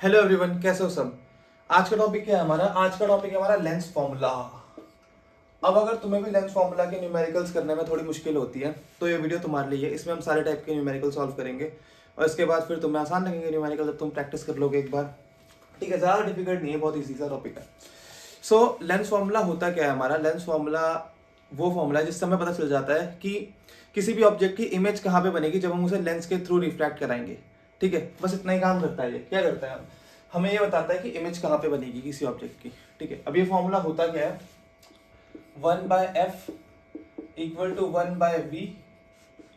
Hello everyone, कैसे हो सब। आज का टॉपिक क्या है हमारा? आज का टॉपिक है हमारा लेंस फॉर्मूला। अब अगर तुम्हें भी लेंस फॉर्मूला के न्यूमेरिकल्स करने में थोड़ी मुश्किल होती है तो ये वीडियो तुम्हारे लिए है। इसमें हम सारे टाइप के न्यूमेरिकल सॉल्व करेंगे और इसके बाद फिर तुम्हें आसान लगेंगे न्यूमेरिकल जब तुम प्रैक्टिस कर लोगे एक बार। ठीक है, ज़्यादा डिफिकल्ट नहीं है, बहुत ईजी सा टॉपिक है। सो लेंस फॉर्मूला होता क्या है हमारा? लेंस फॉर्मूला वो फॉर्मूला है जिससे हमें पता चल जाता है कि किसी भी ऑब्जेक्ट की इमेज कहाँ पे बनेगी जब हम उसे लेंस के थ्रू रिफ्रैक्ट कराएंगे। ठीक है, बस इतना ही काम करता है। ये क्या करता है? हमें ये बताता है कि इमेज कहाँ पे बनेगी किसी ऑब्जेक्ट की। ठीक है, अब ये फॉर्मूला होता क्या है? 1/f equal to 1/v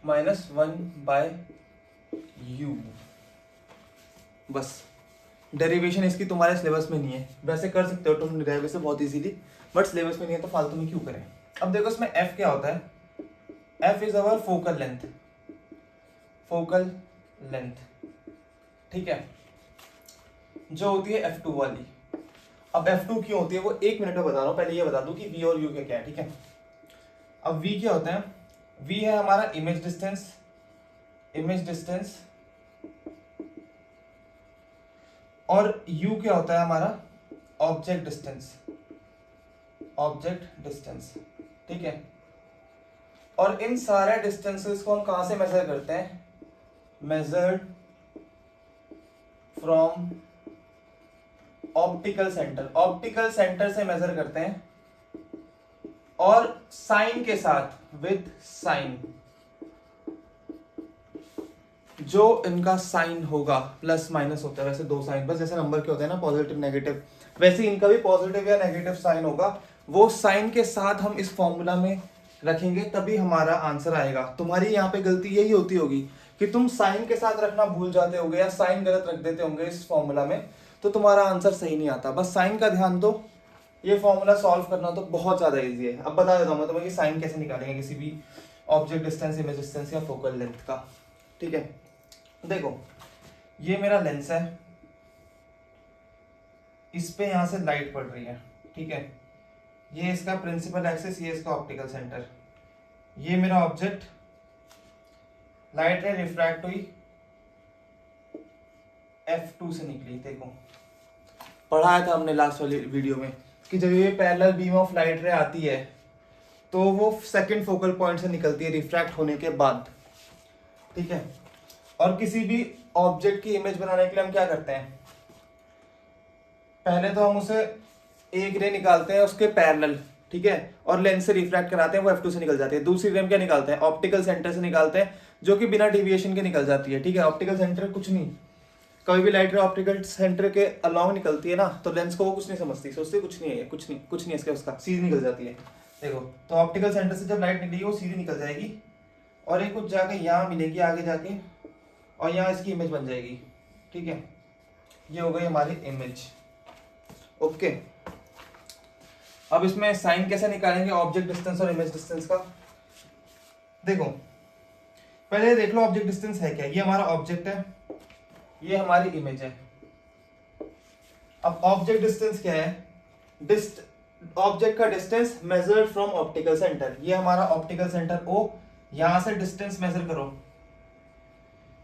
minus 1/u। बस डेरिवेशन इसकी तुम्हारे सिलेबस में नहीं है। वैसे कर सकते हो तुम डेरिवेशन बहुत इजीली, बट सिलेबस में नहीं है तो फालतू में क्यों करें। अब देखो इसमें f क्या होता है? f is our focal length. Focal length, ठीक है, जो होती है f2 वाली। अब f2 क्यों होती है वो 1 मिनट में बता रहा हूं। पहले ये बता दूं कि v और u क्या है। ठीक है, अब v क्या होता है? v है हमारा इमेज डिस्टेंस। Image distance. और u क्या होता है हमारा? Object distance. ऑब्जेक्ट डिस्टेंस, ठीक है। और इन सारे डिस्टेंसेस को हम कहां से मेजर करते हैं? Measured from optical centre. Optical centre से मेजर करते हैं और साइन के साथ, विद साइन। जो इनका साइन होगा प्लस माइनस होता है, वैसे दो साइन बस, जैसे नंबर के होते हैं ना पॉजिटिव नेगेटिव, वैसे इनका भी पॉजिटिव या नेगेटिव साइन होगा। वो साइन के साथ हम इस फॉर्मूला में रखेंगे तभी हमारा आंसर आएगा। तुम्हारी यहाँ पे गलती यही होती होगी कि तुम साइन के साथ रखना भूल जाते होगे या साइन गलत रख देते होंगे इस फॉर्मूला में, तो तुम्हारा आंसर सही नहीं आता। बस साइन का ध्यान दो। ये फॉर्मूला सॉल्व करना तो बहुत ज्यादा इजी है। अब बता देता हूँ मैं तुम्हें कि साइन कैसे निकालेंगे किसी भी ऑब्जेक्ट डिस्टेंस, इमेज डिस्टेंस या फोकल लेंथ का। ठीक है, देखो ये मेरा लेंस है, इस पे यहां से लाइट पड़ रही है। ठीक है, ये इसका प्रिंसिपल एक्सिस, ये इसका ऑप्टिकल सेंटर। ये मेरा ऑब्जेक्ट, लाइट रे रिफ्रैक्ट हुई, f2 से निकली। देखो पढ़ाया था हमने लास्ट वाली वीडियो में कि जब ये पैरेलल बीम ऑफ लाइट रे आती है तो वो सेकंड फोकल पॉइंट से निकलती है रिफ्रैक्ट होने के बाद। ठीक है, और किसी भी ऑब्जेक्ट की इमेज बनाने के लिए हम क्या करते हैं? पहले तो हम उसे एक रे निकालते हैं उसके पैरेलल, ठीक है, और लेंस से रिफ्रैक्ट कराते हैं, वो f2 से निकल जाती है। दूसरी रे हम क्या निकालते हैं? ऑप्टिकल सेंटर से निकालते हैं, जो कि बिना डेविएशन के निकल जाती है। ठीक है, ऑप्टिकल सेंटर कुछ नहीं, कभी भी लाइट रे ऑप्टिकल सेंटर के अलोंग निकलती है ना तो लेंस को वो कुछ नहीं समझती, सोचती कुछ नहीं है, कुछ नहीं है इसका, उसका सीधी निकल जाती है। देखो तो ऑप्टिकल सेंटर से जब लाइट निकलेगी वो सीधी निकल जाएगी और ये कुछ जाके यहाँ मिलेगी आगे जाके और यहाँ इसकी इमेज बन जाएगी। ठीक है, ये हो गई हमारी इमेज। ओके, अब इसमें साइन कैसे निकालेंगे ऑब्जेक्ट डिस्टेंस और इमेज डिस्टेंस का? देखो पहले देख लो ऑब्जेक्ट डिस्टेंस है क्या। ये हमारा ऑब्जेक्ट है, ये हमारी इमेज है। अब ऑब्जेक्ट डिस्टेंस क्या है? ऑब्जेक्ट का distance measured from optical centre. ये हमारा ऑप्टिकल सेंटर O, यहां से डिस्टेंस मेजर करो,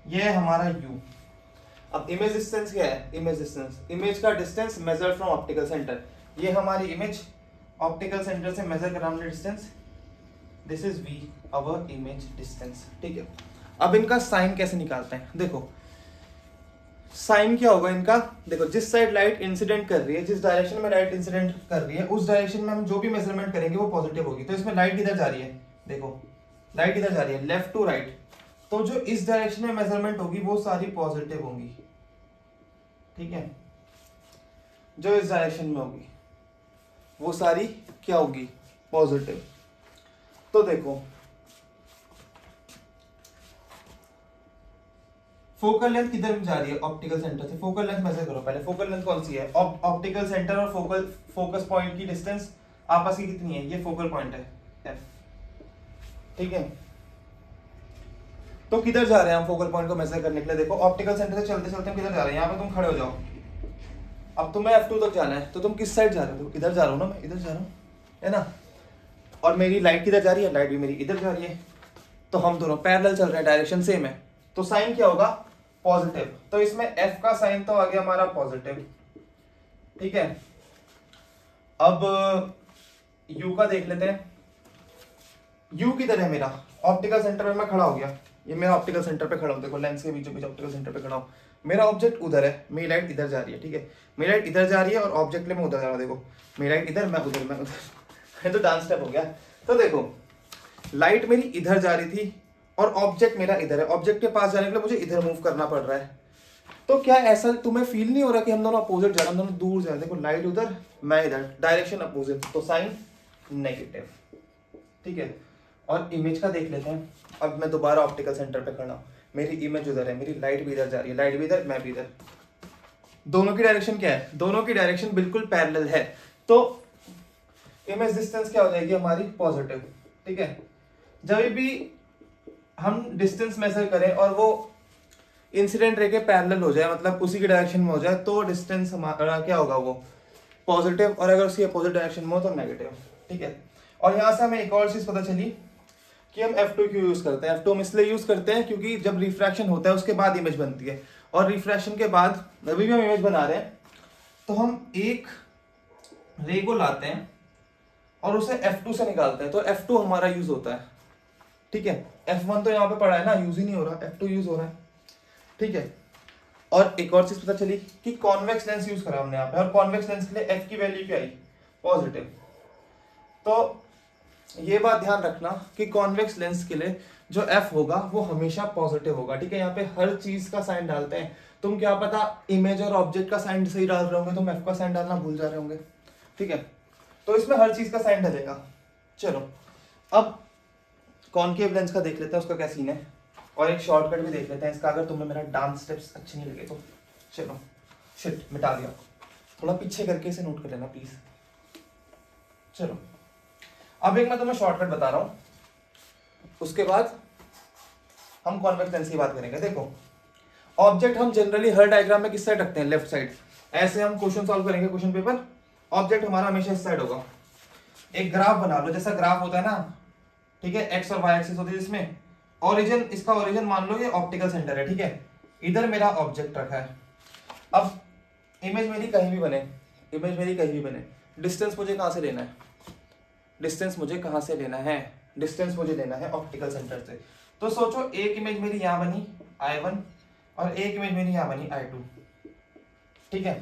ये है हमारा U। अब इमेज डिस्टेंस क्या है? इमेज डिस्टेंस, इमेज का distance measured from optical centre. ये हमारी इमेज, ऑप्टिकल सेंटर से मेजर कराने distance, this is V, our image distance. ठीक है, अब इनका साइन कैसे निकालते हैं? देखो साइन क्या होगा इनका? देखो जिस साइड लाइट इंसिडेंट कर रही है, जिस डायरेक्शन में लाइट इंसिडेंट कर रही है उस डायरेक्शन में हम जो भी मेजरमेंट करेंगे वो पॉजिटिव होगी। तो इसमें लाइट किधर जा रही है? देखो लाइट किधर जा रही है? Left to right. तो जो इस डायरेक्शन में मेजरमेंट होगी वो सारी पॉजिटिव होंगी। ठीक है, जो इस डायरेक्शन में होगी वो सारी क्या होगी? पॉजिटिव। तो देखो फोकल लेंथ किधर जा रही है? ऑप्टिकल सेंटर से। फोकल लेंथ मेजर करो पहले। फोकल लेंथ कौन सी है? ऑप्टिकल सेंटर और फोकस पॉइंट की डिस्टेंस आपस की कितनी है? ये फोकल पॉइंट है f। ठीक है, तो किधर जा रहे हैं हम फोकल पॉइंट को मेजर करने के लिए? देखो ऑप्टिकल सेंटर से चलते चलते हम किधर जा रहे हैं? यहाँ पे तुम खड़े हो जाओ, अब तुम्हें f2 तक जाना है तो तुम किस साइड जा रहे हो? इधर जा रहा हूँ ना मैं, इधर जा रहा हूँ, है ना। और मेरी लाइट किधर जा रही है? लाइट भी मेरी इधर जा रही है, तो हम दोनों पैरेलल चल रहे हैं, डायरेक्शन सेम है। तो साइन क्या होगा? पॉजिटिव, तो इसमें एफ का साइन तो आ गया हमारा पॉजिटिव, ठीक है। अब यू का देख लेते हैं। यू किधर है मेरा, ऑप्टिकल सेंटर पे मैं खड़ा हो गया, ये मेरा ऑप्टिकल सेंटर पे खड़ा हूं, देखो लेंस के बीचों बीच ऑप्टिकल सेंटर पे खड़ा हूं, मेरा ऑब्जेक्ट उधर है, मेरी लाइट इधर जा रही है, ठीक है, मेरी लाइट इधर जा रही है और ऑब्जेक्ट में उधर जा रहा हूं, देखो मेरी लाइट इधर, मैं उधर, मैं उधर तो डांस स्टेप हो गया। तो देखो लाइट मेरी इधर जा रही थी और ऑब्जेक्ट मेरा इधर है, ऑब्जेक्ट के पास जाने के लिए मुझे इधर मूव करना पड़ रहा है। तो क्या ऐसा तुम्हें फील नहीं हो रहा कि हम दोनों अपोजिट जा रहे हैं, हम दोनों दूर जा रहे हैं, देखो लाइट उधर मैं इधर, डायरेक्शन अपोजिट, तो साइन नेगेटिव, ठीक है। और इमेज का देख लेते हैं। अब मैं दोबारा ऑप्टिकल सेंटर पे खड़ा हूं, मेरी इमेज उधर है, मेरी लाइट भी इधर जा रही है, लाइट भी इधर, मैं भी इधर, दोनों की डायरेक्शन क्या है, दोनों की डायरेक्शन बिल्कुल पैरेलल है, तो इमेज डिस्टेंस क्या हो जाएगी हमारी पॉजिटिव, ठीक है। जब भी हम डिस्टेंस मेजर करें और वो इंसिडेंट रे के पैरेलल हो जाए, मतलब उसी की डायरेक्शन में हो जाए, तो डिस्टेंस हमारा क्या होगा, वो पॉजिटिव, और अगर उसकी अपोजिट डायरेक्शन में हो तो नेगेटिव, ठीक है। और यहाँ से हमें एक और चीज पता चली कि हम F2 क्यों यूज करते हैं। F2 हम इसलिए यूज करते हैं क्योंकि जब रिफ्रैक्शन होता है उसके बाद इमेज बनती है, और रिफ्रैक्शन के बाद अभी भी हम इमेज बना रहे हैं, तो हम एक रे को लाते हैं और उसे F2 से निकालते हैं, तो F2 हमारा यूज होता है, ठीक है। F1 तो यहाँ पे पड़ा है ना, यूज ही नहीं हो रहा, F2 यूज हो रहा है, ठीक है। और एक और चीज पता चली कि कॉन्वेक्स लेंस यूज करा हमने यहाँ पे, और कॉन्वेक्स लेंस के लिए F की वैल्यू क्या आई, पॉजिटिव। तो ये बात ध्यान रखना कि कॉन्वेक्स लेंस के लिए जो F होगा वो हमेशा पॉजिटिव होगा, ठीक है। यहाँ पे हर चीज का साइन डालते हैं, तुम क्या पता इमेज और ऑब्जेक्ट का साइन सही डाल रहे होंगे, तुम F का साइन डालना भूल जा रहे होंगे, ठीक है। तो इसमें हर चीज का साइन डलेगा। चलो अब कॉनकेव लेंस का देख लेते हैं, उसका क्या सीन है, और एक शॉर्टकट भी देख लेते हैं इसका, अगर तुम्हें मेरा डांस स्टेप्स अच्छे नहीं लगे तो। चलो शिट, मिटा दिया, थोड़ा पीछे करके इसे नोट कर लेना प्लीज। चलो अब एक मैं तुम्हें शॉर्टकट बता रहा हूं, उसके बाद हम कॉन्वेक्स लेंस की बात करेंगे। देखो ऑब्जेक्ट हम जनरली हर डायग्राम में किस साइड रखते हैं, लेफ्ट साइड। ऐसे हम क्वेश्चन सॉल्व करेंगे क्वेश्चन पेपर, ऑब्जेक्ट हमारा हमेशा इस साइड होगा। एक ग्राफ बना लो, जैसा ग्राफ होता है ना, ठीक है, एक्स और वाई एक्सिस होती है, जिसमें ओरिजिन, इसका ओरिजिन मान लो ये ऑप्टिकल सेंटर है, ठीक है, इधर मेरा ऑब्जेक्ट रखा है। अब इमेज मेरी कहीं भी बने, इमेज मेरी कहीं भी बने, डिस्टेंस मुझे कहां से लेना है, डिस्टेंस मुझे कहां से लेना है, डिस्टेंस मुझे लेना है ऑप्टिकल सेंटर से। तो सोचो एक इमेज मेरी यहां बनी I1 और एक इमेज मेरी यहां बनी I2, ठीक है,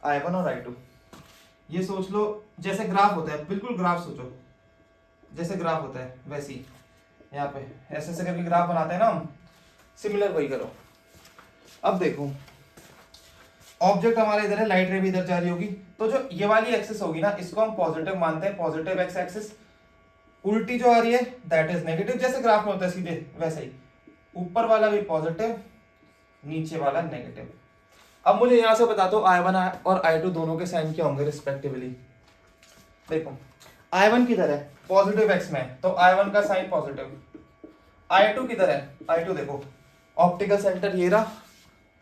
I1 और I2। ये सोच लो जैसे ग्राफ होता है, बिल्कुल ग्राफ सोचो, जैसे ग्राफ होता है वैसे ही यहाँ पे ऐसे ऐसे करके ग्राफ बनाते हैं ना हम, सिमिलर वही करो। अब देखो ऑब्जेक्ट हमारा इधर है, लाइट रे भी इधर जा रही होगी, तो जो ये वाली एक्सिस होगी ना, इसको हम पॉजिटिव मानते हैं, पॉजिटिव एक्स एक्सिस। उल्टी जो आ रही है दैट इज नेगेटिव, जैसे ग्राफ में होता है सीधे वैसे ही, ऊपर वाला भी पॉजिटिव, नीचे वाला नेगेटिव। अब मुझे यहां से बता दो I1 और I2 दोनों के साइन क्या होंगे रिस्पेक्टिवली। देखो I1 किधर है, पॉजिटिव एक्स में, तो I1 का साइन पॉजिटिव। I2 किधर है, I2 देखो ऑप्टिकल सेंटर ये रहा,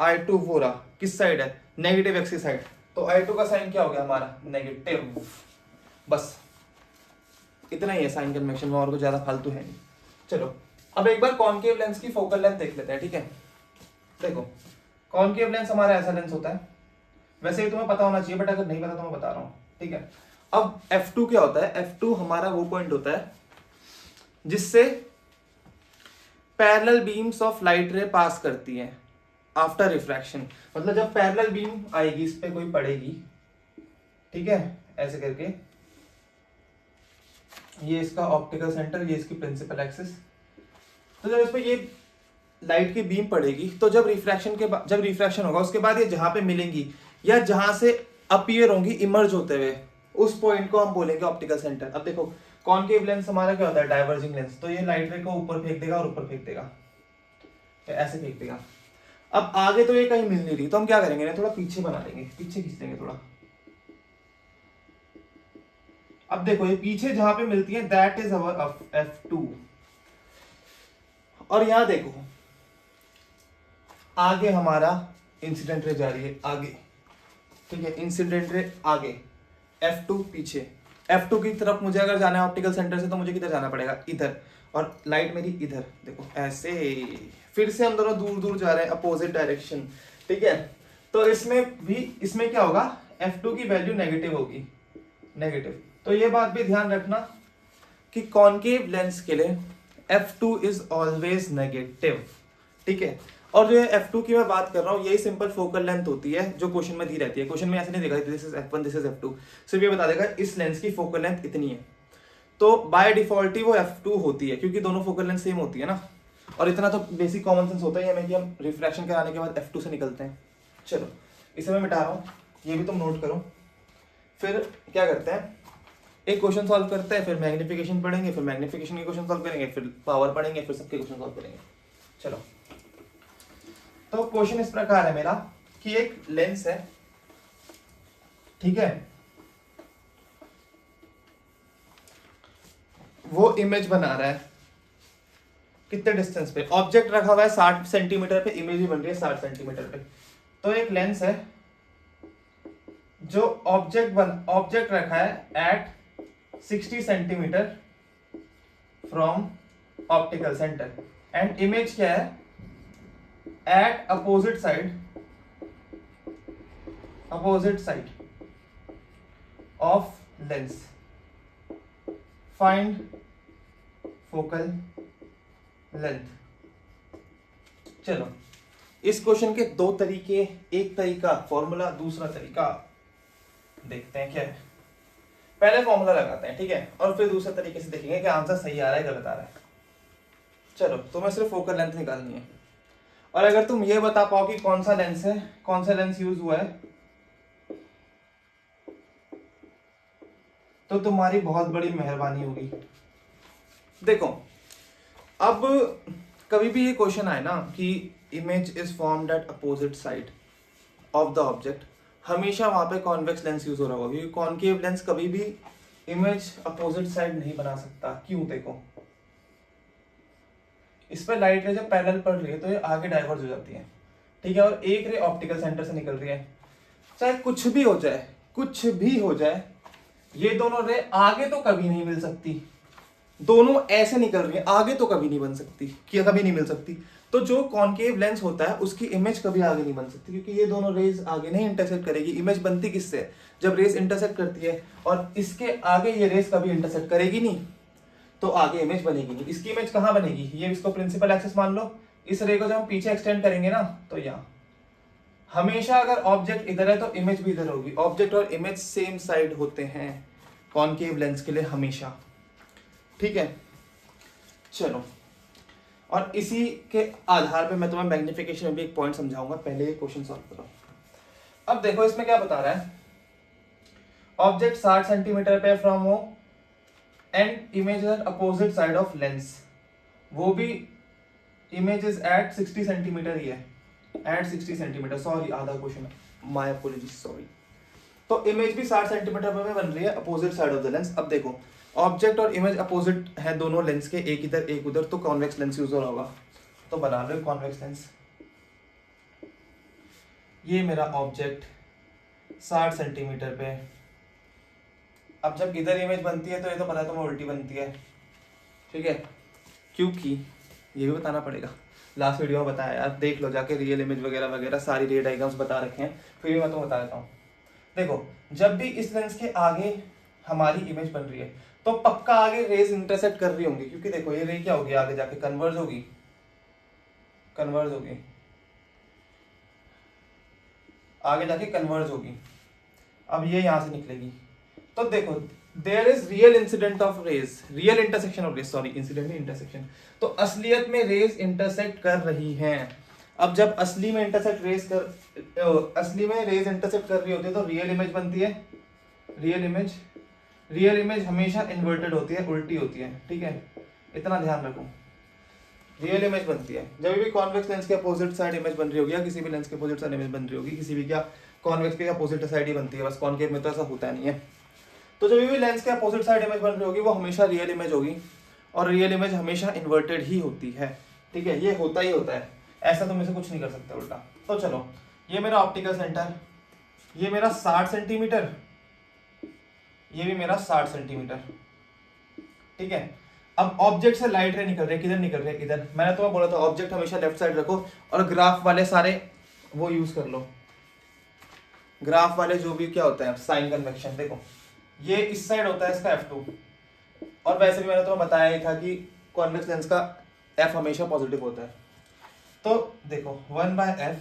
I2 वो रहा, किस साइड है, नेगेटिव एक्स की साइड, तो I2 का साइन क्या हो गया हमारा, नेगेटिव। बस इतना ही है साइन कन्वेंशन में, और कुछ ज्यादा फालतू है नहीं। चलो अब एक बार कॉनकेव लेंस की फोकल लेंथ देख लेते हैं, ठीक है। देखो कॉनकेव लेंस हमारा ऐसा लेंस होता है, वैसे ही तुम्हें पता होना चाहिए, बट अगर नहीं पता तो मैं बता रहा हूँ, ठीक है। अब F2 क्या होता है, F2 हमारा वो पॉइंट होता है जिससे पैरेलल बीम्स ऑफ लाइट रे पास करती है आफ्टर रिफ्रैक्शन। मतलब जब पैरेलल बीम आएगी, इस पे कोई पड़ेगी, ठीक है, ऐसे करके, ये इसका ऑप्टिकल सेंटर, ये इसकी प्रिंसिपल एक्सिस, तो जब इस पे ये लाइट की बीम पड़ेगी, तो जब रिफ्रैक्शन के बाद, जब रिफ्रैक्शन होगा उसके बाद ये जहां पे मिलेंगी या जहां से अपीयर होंगी इमर्ज होते हुए, उस पॉइंट को हम बोलेंगे ऑप्टिकल सेंटर। अब देखो कॉनकेव लेंस हमारा क्या होता है, डाइवर्जिंग लेंस, तो ये लाइट रे को ऊपर फेंक देगा और ऊपर फेंक देगा, ऐसे फेंक देगा। अब आगे तो ये कहीं मिल नहीं रही, तो हम क्या करेंगे ना, थोड़ा पीछे बना लेंगे, पीछे खींच देंगे थोड़ा। अब देखो ये पीछे जहां पे मिलती है दैट इज अवर F2, और यहां देखो आगे हमारा इंसिडेंट रे जा रही है आगे, ठीक है, इंसिडेंट रे आगे, F2 पीछे, F2 की तरफ मुझे अगर जाना है ऑप्टिकल सेंटर से तो मुझे किधर जाना पड़ेगा, इधर, और लाइट मेरी इधर, देखो ऐसे। फिर से हम दोनों दूर दूर जा रहे हैं अपोजिट डायरेक्शन, ठीक है। तो इसमें क्या होगा, F2 की वैल्यू नेगेटिव होगी, नेगेटिव। तो ये बात भी ध्यान रखना कि कॉनकेव लेंस के लिए F2 इज ऑलवेज नेगेटिव, ठीक है। और जो F2 की मैं बात कर रहा हूँ यही सिंपल फोकल लेंथ होती है जो क्वेश्चन में दी रहती है। क्वेश्चन में ऐसे नहीं देगा this is F1 this is F2, सिर्फ ये बता देगा इस लेंस की फोकल लेंथ इतनी है। तो बाय डिफॉल्ट ही वो F2 होती है क्योंकि दोनों फोकल लेंथ सेम होती है ना। और इतना तो बेसिक कॉमन सेंस होता ही है हमें कि हम रिफ्रैक्शन कराने के बाद F2 से निकलते हैं। चलो इसे मैं मिटा रहा हूँ, ये भी तुम नोट करो। फिर क्या करते हैं, एक क्वेश्चन सॉल्व करते हैं, फिर मैग्निफिकेशन पढ़ेंगे, फिर मैग्निफिकेशन के क्वेश्चन सॉल्व करेंगे, फिर पावर पढ़ेंगे, फिर सबके क्वेश्चन सॉल्व करेंगे। चलो तो क्वेश्चन इस प्रकार है मेरा कि एक लेंस है, ठीक है, वो इमेज बना रहा है कितने डिस्टेंस पे, ऑब्जेक्ट रखा हुआ है 60 सेंटीमीटर पे, इमेज भी बन रही है 60 सेंटीमीटर पे। तो एक लेंस है जो ऑब्जेक्ट रखा है at 60 centimetre from optical centre and image क्या है at opposite side of lens, find focal length. चलो इस क्वेश्चन के दो तरीके, एक तरीका फॉर्मूला, दूसरा तरीका देखते हैं क्या है। पहले फॉर्मूला लगाते हैं, ठीक है, और फिर दूसरे तरीके से देखेंगे कि आंसर सही आ रहा है गलत आ रहा है। चलो तुम्हें सिर्फ फोकल लेंथ निकालनी है, और अगर तुम ये बता पाओ कि कौन सा लेंस है, कौन सा लेंस यूज हुआ है, तो तुम्हारी बहुत बड़ी मेहरबानी होगी। देखो अब कभी भी ये क्वेश्चन आए ना कि image is formed at opposite side of the object, हमेशा वहां पे कॉन्वेक्स लेंस यूज हो रहा होगा क्योंकि कॉनकेव लेंस कभी भी इमेज अपोजिट साइड नहीं बना सकता। क्यों, देखो इस पर लाइट रे जब पैरेलल पड़ रही है तो ये आगे डाइवर्ज हो जाती है, ठीक है, और एक रे ऑप्टिकल सेंटर से निकल रही है। चाहे कुछ भी हो जाए, कुछ भी हो जाए, ये दोनों रे आगे तो कभी नहीं मिल सकती, दोनों ऐसे निकल रही है, आगे तो कभी नहीं बन सकती, कि कभी नहीं मिल सकती। तो जो कॉनकेव लेंस होता है उसकी इमेज कभी आगे नहीं बन सकती क्योंकि ये दोनों रेज आगे नहीं इंटरसेक्ट करेगी। इमेज बनती किससे, जब रेज इंटरसेक्ट करती है, और इसके आगे ये रेज कभी इंटरसेक्ट करेगी नहीं तो आगे इमेज बनेगी नहीं। इसकी इमेज कहाँ बनेगी, ये इसको प्रिंसिपल एक्सिस मान लो, इस रे को जब हम पीछे एक्सटेंड करेंगे ना तो यहाँ हमेशा अगर ऑब्जेक्ट इधर है तो इमेज भी इधर होगी। ऑब्जेक्ट और इमेज सेम साइड होते हैं कॉनकेव लेंस के लिए हमेशा, ठीक है। चलो और इसी के आधार पे मैं तुम्हें मैग्निफिकेशन में भी एक पॉइंट समझाऊंगा, पहले ये क्वेश्चन सॉल्व करो। अब देखो इसमें क्या बता रहा है, ऑब्जेक्ट 60 सेंटीमीटर पे फ्रॉम वो and image at opposite side of lens, वो भी इमेज इज एट 60 सेंटीमीटर ही है, एट 60 सेंटीमीटर, सॉरी आधा क्वेश्चन, माय अपोलॉजीज, सॉरी। तो इमेज भी 60 सेंटीमीटर पे बन रही है opposite side of the lens. अब देखो ऑब्जेक्ट और इमेज अपोजिट है दोनों लेंस के, एक इधर एक उधर, तो कॉन्वेक्स लेंस यूज हो रहा होगा। तो बना लो कॉन्वेक्स लेंस। ये मेरा ऑब्जेक्ट 60 सेंटीमीटर पे, अब जब इधर इमेज बनती है तो ये तो पता है तुम्हें उल्टी बनती है, ठीक है, क्योंकि ये भी बताना पड़ेगा, लास्ट वीडियो में बताया यार, देख लो जाके, रियल इमेज वगैरह वगैरह सारी रे डायग्राम्स बता रखे हैं, फिर भी मैं तुम्हें बता देता हूँ। देखो जब भी इस लेंस के आगे हमारी इमेज बन रही है तो पक्का आगे रेज इंटरसेक्ट कर रही होंगी, क्योंकि देखो ये रे क्या होगी, आगे जाके कन्वर्ज होगी, आगे जाके कन्वर्ज होगी। अब ये यहां से निकलेगी, तो देखो there is real incident of rays, real intersection of rays, sorry incident नहीं इंटरसेक्शन। तो असलियत में रेज इंटरसेक्ट कर रही हैं। अब जब असली में रेज इंटरसेक्ट कर रही होती है तो रियल इमेज बनती है, रियल इमेज हमेशा इन्वर्टेड होती है, उल्टी होती है, ठीक है, इतना ध्यान रखो। रियल इमेज बनती है जब भी कॉन्वेक्स लेंस के अपोजिट साइड इमेज बन रही होगी, या किसी भी लेंस के अपोजिट साइड इमेज बन रही होगी, किसी भी क्या कॉन्वेक्स के अपोजिट साइड ही बनती है, बस कॉनकेव में तो ऐसा होता नहीं है। तो जब भी लेंस के अपोजिट साइड इमेज बन रही होगी वो हमेशा रियल इमेज होगी, और रियल इमेज हमेशा इन्वर्टेड ही होती है, ठीक है, ये होता ही होता है, ऐसा तुम इसे कुछ नहीं कर सकते उल्टा। तो चलो ये मेरा ऑप्टिकल सेंटर, ये मेरा 60 सेंटीमीटर, ये भी मेरा 60 सेंटीमीटर, ठीक है। अब ऑब्जेक्ट से लाइट रे निकल रही है, किधर निकल रही है, इधर। मैंने तुम्हें बोला था ऑब्जेक्ट हमेशा लेफ्ट साइड रखो, और ग्राफ वाले सारे वो यूज कर लो। ग्राफ वाले जो भी क्या होता है साइन कन्वेक्शन, देखो ये इस साइड होता है इसका F2, और वैसे भी मैंने तुम्हें बताया ही था कि कॉन्वेक्स लेंस का F हमेशा पॉजिटिव होता है। तो देखो 1/f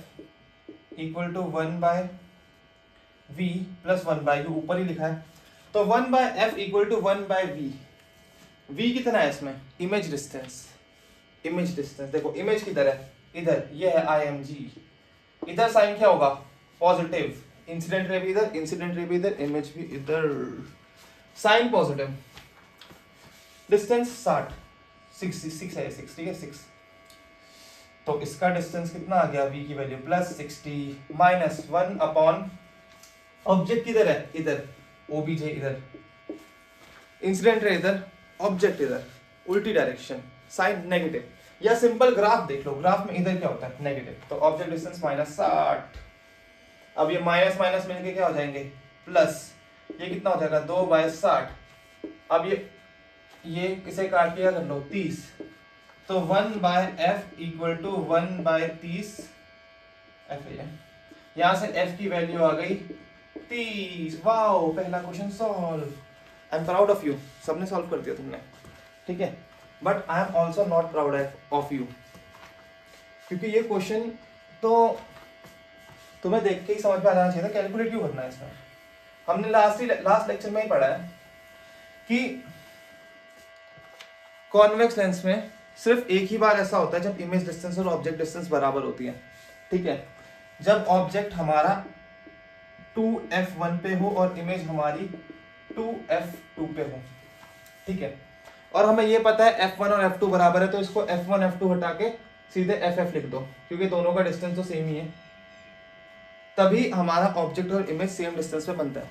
equal to 1/v plus 1/u, ऊपर ही लिखा है। तो 1/f equal to 1/v, v कितना है इसमें, इमेज डिस्टेंस। इमेज डिस्टेंस देखो, इमेज किधर है, इधर, ये है IMG। इधर साइन क्या होगा, पॉजिटिव, इंसिडेंट रे भी इधर, इंसिडेंट रे भी इधर, इमेज भी इधर, साइन पॉजिटिव। डिस्टेंस 66 है, 6, ठीक है 6। तो इसका डिस्टेंस कितना आ गया, v की value plus 60 minus 1 upon, object किधर है, इधर, OBJ इधर, इंसिडेंट रे इधर, ऑब्जेक्ट इधर, उल्टी डायरेक्शन, साइन नेगेटिव। या सिंपल ग्राफ देख लो, ग्राफ में इधर क्या होता है, नेगेटिव, तो ऑब्जेक्ट डिस्टेंस माइनस 60। अब ये माइनस माइनस मिलके क्या हो जाएंगे, प्लस, ये कितना हो जाएगा 2/60। अब ये किसे काट के कर लो 30, तो 1/f इक्वल टू 1/30 f है। यहां से f की वैल्यू आ गई 30। वाओ, पहला question solve. I am proud of you, सबने सॉल्व कर दिया तुमने, ठीक है। But I am also not proud of you, क्योंकि ये क्वेश्चन तो तुम्हें देख के ही समझ में आ जाना चाहिए था, कैलकुलेट क्यों करना है इसमें। हमने लास्ट लेक्चर में ही पढ़ा है कि कॉन्वेक्स लेंस में सिर्फ एक ही बार ऐसा होता है जब इमेज डिस्टेंस और ऑब्जेक्ट डिस्टेंस बराबर होती है, ठीक है। जब ऑब्जेक्ट हमारा 2f1 पे हो और इमेज हमारी 2f2 पे हो, ठीक है। और हमें ये पता है f1 और f2 बराबर है, तो इसको f1 f2 हटा के सीधे ff लिख दो, क्योंकि दोनों का डिस्टेंस तो सेम ही है, तभी हमारा ऑब्जेक्ट और इमेज सेम डिस्टेंस पे बनता है।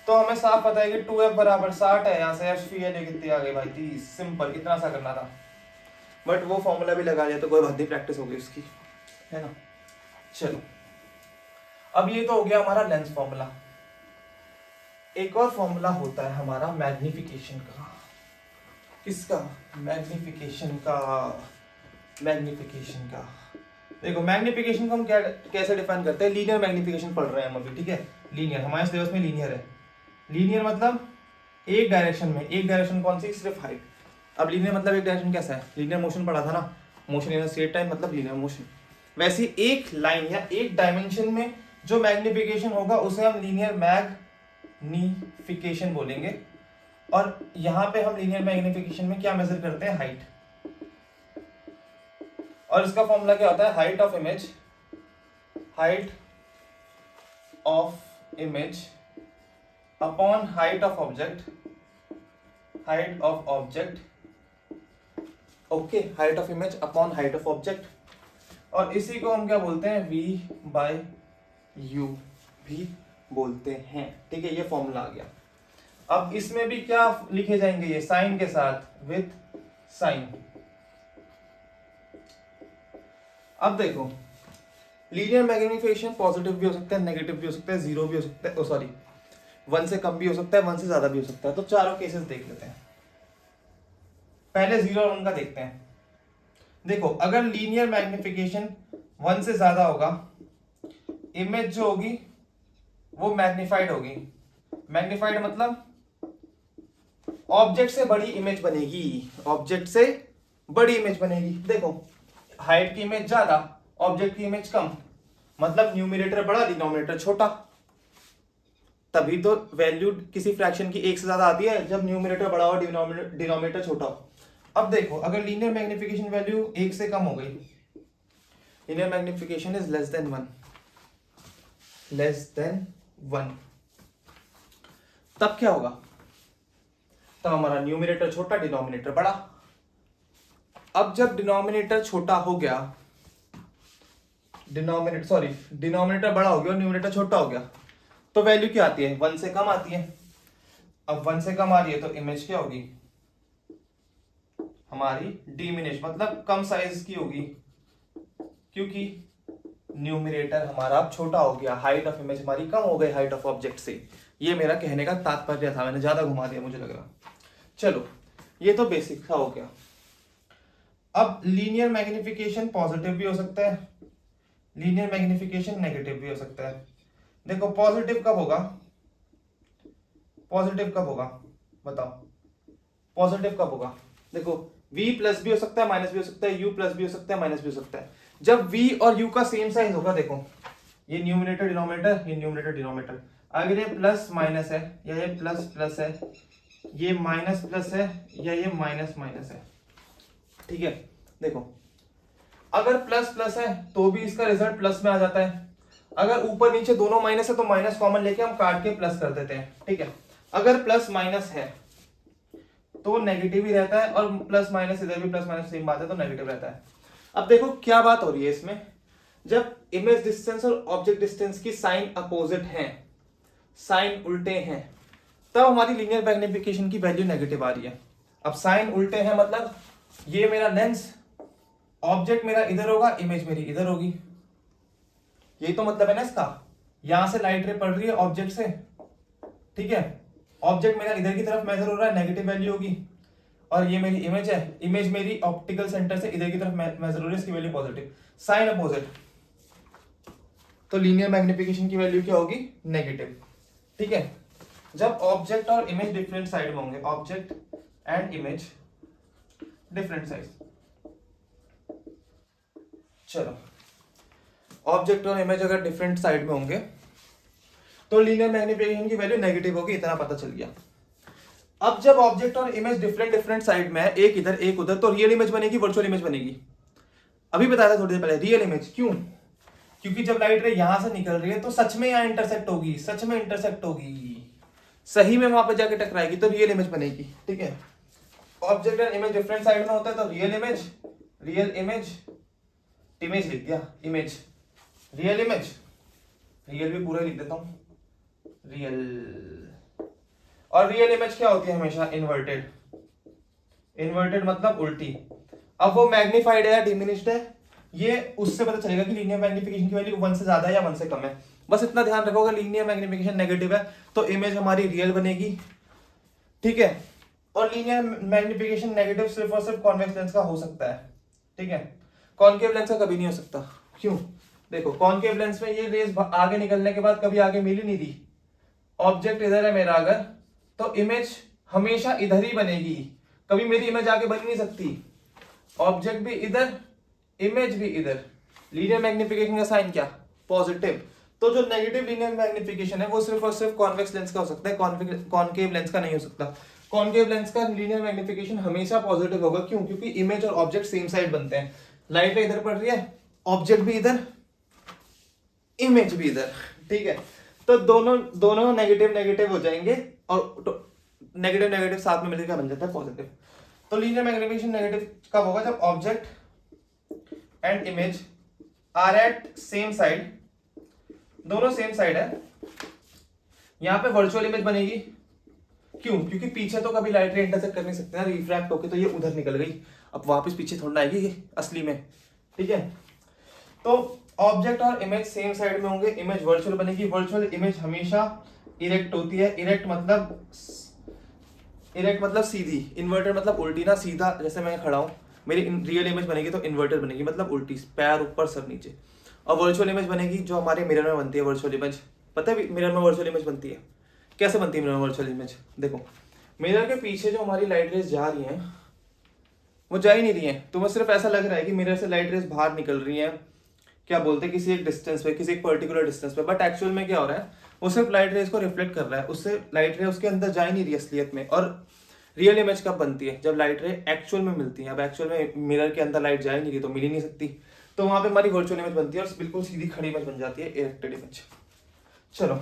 तो हमें साफ पता है कि 2f बराबर 60 है, यहाँ से f कितनी आ गई भाई 30, सिंपल, इतना सा करना था। बट वो फॉर्मूला भी लगा लिया तो कोई बात नहीं, प्रैक्टिस हो गई उसकी, है ना। चलो, अब ये तो हो गया हमारा लेंस फॉर्मूला। एक और फॉर्मूला होता है हमारा मैग्निफिकेशन का। किसका, मैग्निफिकेशन का। मैग्निफिकेशन का देखो, मैग्निफिकेशन को हम क्या कैसे डिफाइन करते हैं, लीनियर मैग्निफिकेशन पढ़ रहे हैं हम अभी, ठीक है। लीनियर हमारे सिलेबस में लीनियर है। लीनियर मतलब एक डायरेक्शन में, एक डायरेक्शन कौन सी, सिर्फ हाइट। अब लीनियर मतलब एक डायरेक्शन कैसा है, लीनियर मोशन पढ़ा था ना, मोशन इन स्ट्रेट टाइम मतलब लीनियर मोशन। वैसे एक लाइन या एक डायमेंशन में जो मैग्निफिकेशन होगा उसे हम लीनियर मैग्निफिकेशन बोलेंगे। और यहां पे हम लीनियर मैग्निफिकेशन में क्या मेजर करते हैं, हाइट। और इसका फॉर्मूला क्या होता है, height of image, height of image upon height of object, height of object, okay, height of image upon height of object. और इसी को हम क्या बोलते हैं, v/u भी बोलते हैं, ठीक है। ये फॉर्मूला आ गया। अब इसमें भी क्या लिखे जाएंगे, ये साइन के साथ, विथ साइन। अब देखो, लीनियर मैग्निफिकेशन पॉजिटिव भी हो सकता है, नेगेटिव भी हो सकता है, जीरो भी हो सकता है, सॉरी 1 से कम भी हो सकता है, 1 से ज्यादा भी हो सकता है। तो चारों केसेस देख लेते हैं। पहले 0 और 1 का देखते हैं। देखो, अगर लीनियर मैग्निफिकेशन 1 से ज्यादा होगा, इमेज जो होगी वो मैग्निफाइड होगी। मैग्निफाइड मतलब ऑब्जेक्ट से बड़ी इमेज बनेगी, ऑब्जेक्ट से बड़ी इमेज बनेगी। देखो, हाइट की इमेज ज्यादा, ऑब्जेक्ट की इमेज कम, मतलब न्यूमरेटर बड़ा, डिनोमिनेटर छोटा। तभी तो वैल्यू किसी फ्रैक्शन की 1 से ज्यादा आती है, जब न्यूमरेटर बड़ा हो, डिनोमिनेटर छोटा हो। अब देखो, अगर लीनियर मैग्निफिकेशन वैल्यू 1 से कम हो गई, linear magnification is less than 1, less than 1, तब क्या होगा, तब हमारा न्यूमरेटर छोटा, डिनोमिनेटर बड़ा। अब जब डिनोमिनेटर छोटा हो गया, डिनोमिनेटर बड़ा हो गया और न्यूमरेटर छोटा हो गया, तो वैल्यू क्या आती है, 1 से कम आती है। अब 1 से कम आ रही है तो इमेज क्या होगी हमारी, डिमिनिश, मतलब कम साइज की होगी, क्योंकि न्यूमरेटर हमारा अब छोटा हो गया, हाइट ऑफ इमेज हमारी कम हो गई हाइट ऑफ ऑब्जेक्ट से। ये मेरा कहने का तात्पर्य था, मैंने ज्यादा घुमा दिया मुझे लग रहा। चलो ये तो बेसिक सा हो गया। अब लीनियर मैग्निफिकेशन पॉजिटिव भी हो सकता है, लीनियर मैग्निफिकेशन नेगेटिव भी हो सकता है। देखो पॉजिटिव कब होगा, पॉजिटिव कब होगा बताओ, पॉजिटिव कब होगा? देखो v प्लस भी हो सकता है, माइनस भी हो सकता है, u प्लस भी हो सकता है, माइनस भी हो सकता है। जब v और u का सेम साइज होगा, देखो ये न्यूमरेटर डिनोमिनेटर, ये न्यूमरेटर डिनोमिनेटर, अगर ये प्लस माइनस है या ये प्लस प्लस है, ये माइनस प्लस है या ये माइनस माइनस है, ठीक है। देखो अगर प्लस प्लस है तो भी इसका रिजल्ट प्लस में आ जाता है, अगर ऊपर नीचे दोनों माइनस है तो माइनस कॉमन लेके हम काट के प्लस कर देते हैं, ठीक है। अगर प्लस माइनस है तो नेगेटिव ही रहता है, और प्लस माइनस इधर भी प्लस माइनस सेम बात है तो नेगेटिव रहता है। अब देखो क्या बात हो रही है इसमें, जब इमेज डिस्टेंस और ऑब्जेक्ट डिस्टेंस की साइन अपोजिट हैं, साइन उल्टे हैं, तब हमारी लीनियर मैग्निफिकेशन की वैल्यू नेगेटिव आ रही है। अब साइन उल्टे हैं मतलब ये मेरा लेंस, ऑब्जेक्ट मेरा इधर होगा, इमेज मेरी इधर होगी, यही तो मतलब है ना इसका। यहां से लाइट रे पड़ रही है ऑब्जेक्ट से, ठीक है, ऑब्जेक्ट मेरा इधर की तरफ मेजर हो रहा है, नेगेटिव वैल्यू होगी, और ये मेरी इमेज है, इमेज मेरी ऑप्टिकल सेंटर से इधर की तरफ मेजर हो रही है, इसकी वैल्यू पॉजिटिव, साइन अपोजिट, तो लीनियर मैग्निफिकेशन की वैल्यू क्या होगी? नेगेटिव, ठीक है। जब ऑब्जेक्ट और इमेज डिफरेंट साइड में होंगे, object and image different side, चलो ऑब्जेक्ट और इमेज अगर डिफरेंट साइड में होंगे तो लीनियर मैग्निफिकेशन की वैल्यू नेगेटिव होगी, इतना पता चल गया। अब जब ऑब्जेक्ट और इमेज डिफरेंट साइड में है, एक इधर एक उधर, तो रियल इमेज बनेगी, वर्चुअल इमेज बनेगी। अभी बताया था थोड़ी देर पहले, रियल इमेज क्यों? क्योंकि जब लाइट रे यहां से निकल रही है तो सच में यहां इंटरसेक्ट होगी, सच में इंटरसेक्ट होगी, सही में वहां पे जाके टकराएगी, तो रियल इमेज बनेगी, ठीक है। Object and image different side में होता है तो real image, real image, image लिख दिया, इमेज, रियल इमेज, रियल भी पूरा लिख देता हूं, रियल। और रियल इमेज क्या होती है? हमेशा इन्वर्टेड, इन्वर्टेड मतलब उल्टी। अब वो मैग्नीफाइड है या डिमिनिश्ड है, ये उससे पता चलेगा कि लीनियर मैग्निफिकेशन की वैल्यू 1 से ज्यादा है या 1 से कम है। बस इतना ध्यान रखोगे, लीनियर मैग्निफिकेशन नेगेटिव है तो इमेज हमारी रियल बनेगी, ठीक है। और लीनियर मैग्निफिकेशन नेगेटिव सिर्फ और सिर्फ कॉन्वेक्स लेंस का हो सकता है, ठीक है, कॉनकेव लेंस का कभी नहीं हो सकता। क्यों? देखो कॉनकेव लेंस में ये रेज आगे निकलने के बाद कभी आगे मिल ही नहीं रही, ऑब्जेक्ट इधर है मेरा अगर, तो इमेज हमेशा इधर ही बनेगी, कभी मेरी इमेज आगे बन नहीं सकती, ऑब्जेक्ट भी इधर, इमेज भी इधर। लीनियर मैग्निफिकेशन का साइन क्या? पॉजिटिव। तो जो नेगेटिव लीनियर मैग्निफिकेशन है वो सिर्फ और सिर्फ कॉन्वेक्स लेंस का हो सकता है, कॉनकेव लेंस का नहीं हो सकता। कॉनकेव लेंस का लीनियर मैग्निफिकेशन हमेशा पॉजिटिव होगा, क्यों? क्योंकि इमेज और ऑब्जेक्ट सेम साइड बनते हैं, लाइट इधर पड़ रही है, ऑब्जेक्ट भी इधर, इमेज भी इधर, ठीक है। तो दोनों नेगेटिव नेगेटिव हो जाएंगे और नेगेटिव नेगेटिव साथ में मिलकर बन जाता है पॉजिटिव। तो लीनियर मैग्निफिकेशन नेगेटिव कब होगा? जब object and image are at same side, दोनों सेम साइड है, यहां पे वर्चुअल इमेज बनेगी। क्यों? क्योंकि पीछे तो कभी लाइट रे इंटरसेक्ट कर नहीं सकते ना, रिफ्रैक्ट होके तो ये उधर निकल गई, अब वापस पीछे थोड़ा आएगी ये असली में, ठीक है। तो ऑब्जेक्ट और इमेज सेम साइड में होंगे, इमेज वर्चुअल बनेगी। वर्चुअल इमेज हमेशा इरेक्ट होती है, इरेक्ट मतलब सीधी, इन्वर्टेड मतलब उल्टी ना, सीधा जैसे मैं खड़ा हूं, मेरी रियल इमेज बनेगी तो इन्वर्टेड बनेगी मतलब उल्टी, पैर ऊपर सर नीचे। और वर्चुअल इमेज बनेगी जो हमारे मिरर में बनती है, वर्चुअल इमेज, पता है मिरर में वर्चुअल इमेज बनती है कैसे? बनती है मिरर में वर्चुअल इमेज, देखो मिरर के पीछे जो हमारी लाइट रेज जा रही हैं वो जा ही नहीं रही हैं, तुम्हें सिर्फ ऐसा लग रहा है कि मिरर से लाइट रेज बाहर निकल रही हैं, क्या बोलते हैं, किसी एक डिस्टेंस पे, किसी एक पर्टिकुलर डिस्टेंस पे, बट एक्चुअल में क्या हो रहा है, वो सिर्फ लाइट रेज को रिफ्लेक्ट कर रहा है, उससे लाइट रे उसके अंदर जा ही नहीं रही असलियत में। और रियल इमेज कब बनती है? जब लाइट रे एक्चुअल में मिलती है। अब एक्चुअल में मिरर के अंदर लाइट जा ही नहीं रही तो मिल ही नहीं सकती, तो वहां पे हमारी वर्चुअल इमेज बनती है और बिल्कुल सीधी खड़ी इमेज बन जाती है, इरेक्टेड इमेज। चलो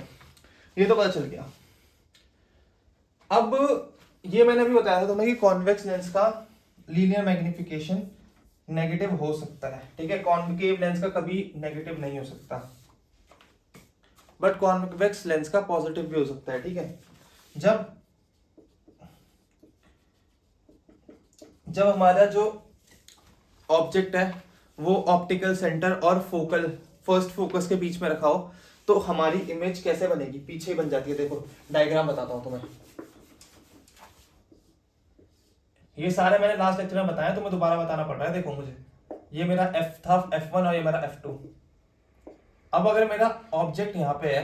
ये तो पता चल गया। अब ये मैंने भी बताया था तुम्हें कि कॉन्वेक्स लेंस का लीनियर मैग्निफिकेशन नेगेटिव हो सकता है, ठीक है, कॉन्केव लेंस का कभी नेगेटिव नहीं हो सकता, बट कॉन्वेक्स लेंस का पॉजिटिव भी हो सकता है, ठीक है। जब हमारा जो ऑब्जेक्ट है वो ऑप्टिकल सेंटर और फोकल फर्स्ट फोकस के बीच में रखा हो तो हमारी इमेज कैसे बनेगी, पीछे बन जाती है। देखो डायग्राम बताता हूं तुम्हें, ये सारे मैंने लास्ट लेक्चर में बताया, तुम्हें दोबारा बताना पड़ रहा है। देखो मुझे ये मेरा एफ था F1 और ये मेरा F2। अब अगर मेरा ऑब्जेक्ट यहाँ पे है,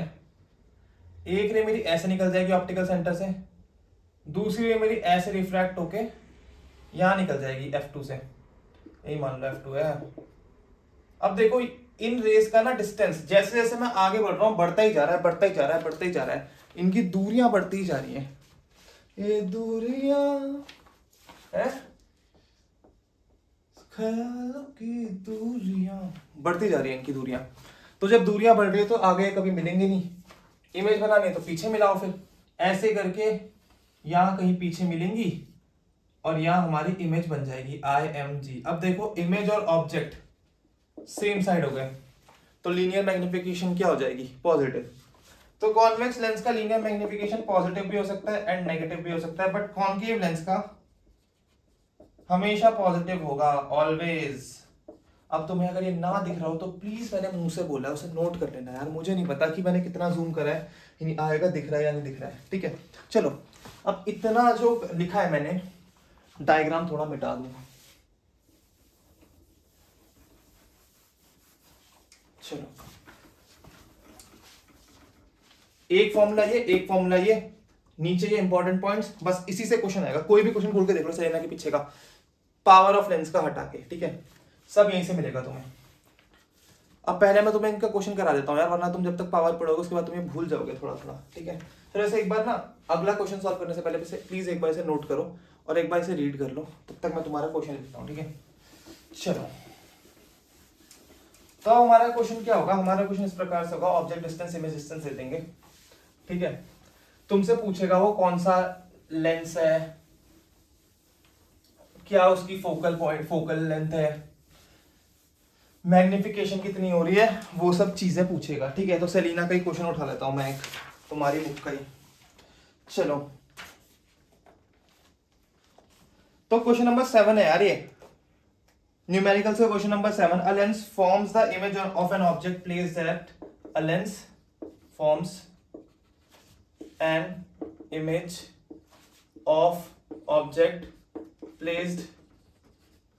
एक रे मेरी ऐसे निकल जाएगी ऑप्टिकल सेंटर से, दूसरी रे मेरी ऐसे रिफ्रैक्ट होके यहां निकल जाएगी F2 से, यही मान लो F2 है। अब देखो इन रेस का ना डिस्टेंस जैसे जैसे मैं आगे बढ़ रहा हूं बढ़ता ही जा रहा है, बढ़ता ही जा रहा है, बढ़ता ही जा रहा है, इनकी दूरियां बढ़ती ही जा रही हैं। ये दूरियां है, ख्यालों की दूरियां बढ़ती जा रही है, इनकी दूरियां। तो जब दूरियां बढ़ रही है तो आगे कभी मिलेंगे नहीं, इमेज बनानी है तो पीछे मिलाओ, फिर ऐसे करके यहां कहीं पीछे मिलेंगी और यहां हमारी इमेज बन जाएगी IMG। अब देखो इमेज और ऑब्जेक्ट सेम साइड हो गए, तो लीनियर मैग्निफिकेशन क्या हो जाएगी, पॉजिटिव। तो कॉन्वेक्स लेंस का लीनियर मैग्निफिकेशन पॉजिटिव भी हो सकता है एंड नेगेटिव भी हो सकता है, बट कॉन्केव लेंस का हमेशा पॉजिटिव होगा, ऑलवेज। अब तुम्हें अगर ये ना दिख रहा हो तो प्लीज, मैंने मुंह से बोला उसे नोट कर लेना यार, मुझे नहीं पता कि मैंने कितना जूम करा है, नहीं आएगा दिख रहा है या नहीं दिख रहा है, ठीक है। चलो अब इतना जो लिखा है मैंने, डायग्राम थोड़ा मिटा दूंगा। चलो एक फॉर्मूला ये, एक फॉर्मूला ये, नीचे ये इंपॉर्टेंट पॉइंट्स, बस इसी से क्वेश्चन आएगा। कोई भी क्वेश्चन खोल के देख लो सेलेना के पीछे का, पावर ऑफ लेंस का हटा के, ठीक है, सब यहीं से मिलेगा तुम्हें। अब पहले मैं तुम्हें इनका क्वेश्चन करा देता हूँ यार, वरना तुम जब तक पावर पढ़ोगे उसके बाद तुम्हें भूल जाओगे थोड़ा थोड़ा, ठीक है। फिर ऐसे एक बार ना अगला क्वेश्चन सॉल्व करने से पहले प्लीज एक बार इसे नोट करो और एक बार इसे रीड कर लो, तब तक मैं तुम्हारा क्वेश्चन लिखता हूँ, ठीक है। चलो तो हमारा क्वेश्चन क्या होगा, हमारा क्वेश्चन इस प्रकार से होगा, ऑब्जेक्ट डिस्टेंस इमेज डिस्टेंस दे देंगे, ठीक है। तुमसे पूछेगा वो कौन सा लेंस है, क्या उसकी फोकल पॉइंट फोकल लेंथ है, मैग्निफिकेशन कितनी हो रही है, वो सब चीजें पूछेगा, ठीक है। तो सेलिना का ही क्वेश्चन उठा लेता हूं मैं एक, तुम्हारी बुक का ही। चलो तो क्वेश्चन नंबर 7 है यार ये, न्यूमेरिकल से question number 7। A lens forms the image of an object placed at, a lens forms an image of object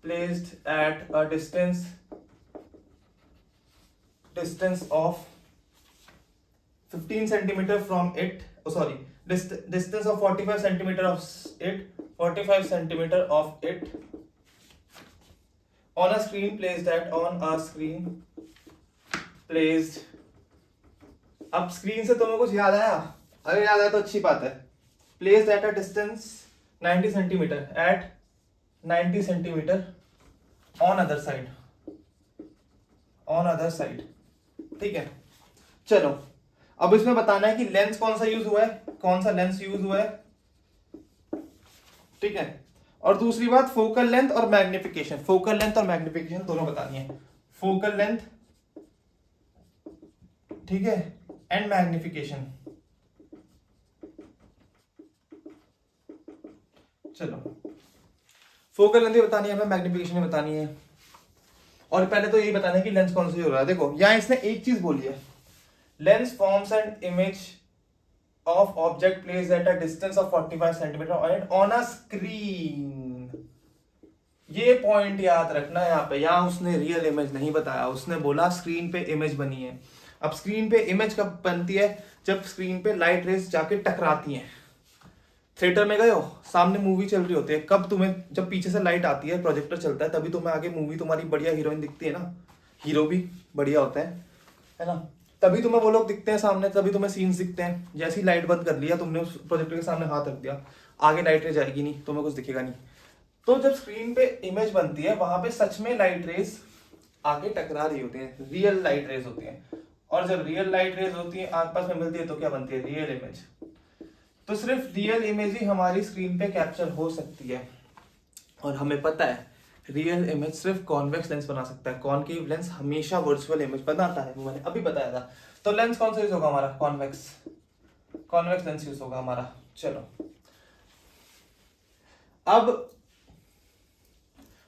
placed at a distance of 15 centimeter from it, distance of 45 centimeter of it, 45 centimeter of it, on a screen placed अब screen से तुम्हें कुछ याद आया, अगर याद आया तो अच्छी बात है। Placed at a distance 90 centimetre, at 90 centimetre on other side, ठीक है। चलो अब इसमें बताना है कि लेंस कौन सा यूज हुआ है, कौन सा लेंस यूज हुआ है, ठीक है। और दूसरी बात फोकल लेंथ और मैग्निफिकेशन, फोकल लेंथ और मैग्निफिकेशन दोनों बतानी है, फोकल लेंथ, ठीक है, एंड मैग्निफिकेशन। चलो फोकल लेंथ बतानी है हमें, मैग्निफिकेशन बतानी है, और पहले तो यही बताना है कि लेंस कौन सा हो रहा है। देखो यहां इसने एक चीज बोली है, lens forms an image of object placed at a distance of 45 centimetre on a screen. ये पॉइंट याद रखना है यहाँ पे, यहां उसने रियल इमेज नहीं बताया, उसने बोला स्क्रीन पे इमेज बनी है। अब स्क्रीन पे इमेज कब बनती है, जब स्क्रीन पे लाइट रेस जाके टकराती हैं। थिएटर में गए हो, सामने मूवी चल रही होती है, कब तुम्हें, जब पीछे से लाइट आती है, प्रोजेक्टर चलता है, तभी तुम्हें आगे मूवी तुम्हारी बढ़िया हीरोइन दिखती है ना, हीरो भी बढ़िया होता है ना, तभी तुम्हें वो लोग दिखते हैं सामने, तभी तुम्हें सीन्स दिखते हैं। जैसी लाइट बंद कर लिया तुमने, उस प्रोजेक्टर के सामने हाथ रख दिया, आगे लाइट रेस जाएगी नहीं, तुम्हें कुछ दिखेगा नहीं। तो जब स्क्रीन पे इमेज बनती है, वहां पे सच में लाइट रेस आगे टकरा रही होती है, रियल लाइट रेस होती है, और जब रियल लाइट रेस होती है आस पास में मिलती है तो क्या बनती है, रियल इमेज। तो सिर्फ रियल इमेज ही हमारी स्क्रीन पे कैप्चर हो सकती है, और हमें पता है रियल इमेज सिर्फ कॉन्वेक्स लेंस बना सकता है, कॉनकेव लेंस हमेशा वर्चुअल इमेज बनाता है, वो मैंने अभी बताया था। तो लेंस कौन सा यूज होगा हमारा, कॉन्वेक्स लेंस यूज होगा हमारा। चलो अब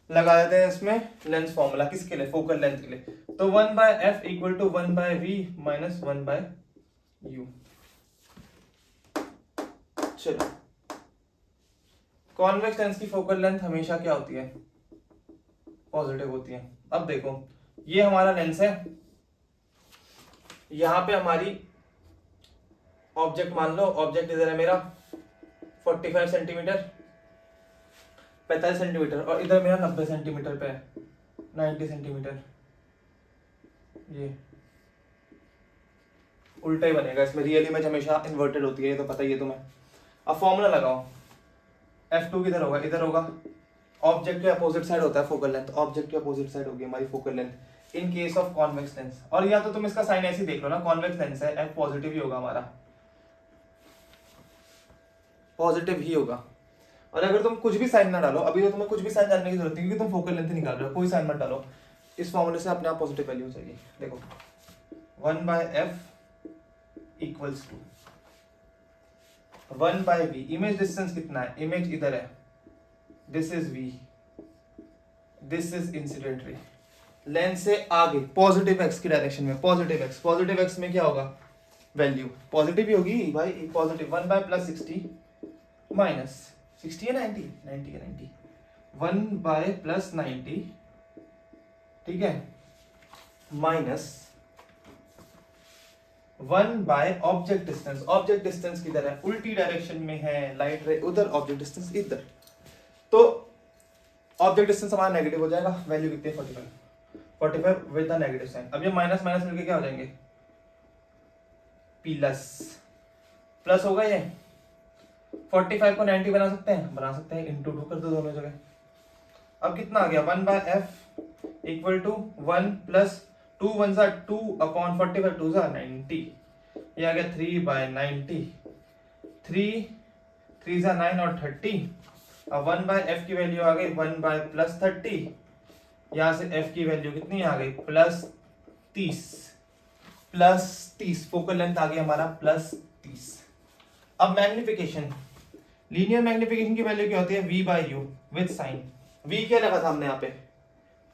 लगा देते हैं इसमें लेंस फॉर्मूला, किसके लिए, फोकल लेंथ के लिए। तो 1/f equal to 1/v minus 1/u। चलो, कॉन्वेक्स लेंस की फोकल लेंथ हमेशा क्या होती है? पॉजिटिव होती है। अब देखो, ये हमारा लेंस है, यहां पे हमारी ऑब्जेक्ट मान लो, ऑब्जेक्ट इधर है मेरा 45 सेंटीमीटर, 45 सेंटीमीटर, और इधर मेरा 90 सेंटीमीटर पे है, 90 सेंटीमीटर। ये उल्टा ही बनेगा, इसमें रियल इमेज हमेशा इन्वर्टेड होती है, ये तो पता ही है तुम्हें। अब फॉर्मूला लगाओ, F2 किधर होगा? इधर होगा। ऑब्जेक्ट के अपोजिट साइड होता है फोकल लेंथ, ऑब्जेक्ट के अपोजिट साइड होगी हमारी focal length in case of convex lens. और या तो तुम इसका साइन ऐसे देख लो ना, कॉन्वेक्स लेंस है, F पॉजिटिव ही होगा हमारा, पॉजिटिव ही होगा। और अगर तुम कुछ भी साइन ना डालो, अभी तो तुम्हें कुछ भी साइन डालने की जरूरत नहीं, क्योंकि तुम फोकल लेंथ निकाल रहे हो, कोई साइन मत डालो, इस फॉर्मूले से अपने आप पॉजिटिव वैल्यू हो जाएगी। देखो 1/f equals to 1/v। Image distance कितना है? इमेज इधर है, this is v, this is incident ray, lens से आगे पॉजिटिव x की डायरेक्शन में, पॉजिटिव x में क्या होगा? वैल्यू पॉजिटिव ही होगी भाई, पॉजिटिव 1/+60 माइनस 60 है 90, 90 है 90, 1/+90, ठीक है, माइनस 1/ऑब्जेक्ट डिस्टेंस। ऑब्जेक्ट डिस्टेंस किधर है? उल्टी डायरेक्शन में है, लाइट रे उधर, ऑब्जेक्ट डिस्टेंस इधर, तो ऑब्जेक्ट डिस्टेंस हमारा नेगेटिव हो जाएगा। वैल्यू कितनी है? 45 विद द नेगेटिव साइन। अब ये माइनस माइनस मिलके क्या हो जाएंगे? प्लस, प्लस होगा ये। 45 को 90 बना सकते हैं? बना सकते हैं, इंटू 2 कर दो दोनों जगह। अब कितना आ गया? 1/f इक्वल टू 1 प्लस 2 1 सा 2 अपॉन 45, 2 सा 90, ये आ गया 3/90, 3 3 सा 9 और 30। अब 1/f की वैल्यू आ गई 1/+30, यहां से f की वैल्यू कितनी आ गई? +30, +30, फोकल लेंथ आ गई हमारा +30। अब मैग्निफिकेशन, लीनियर मैग्निफिकेशन की वैल्यू क्या होती है? v/u with sign. v क्या लगा था हमने यहाँ पे?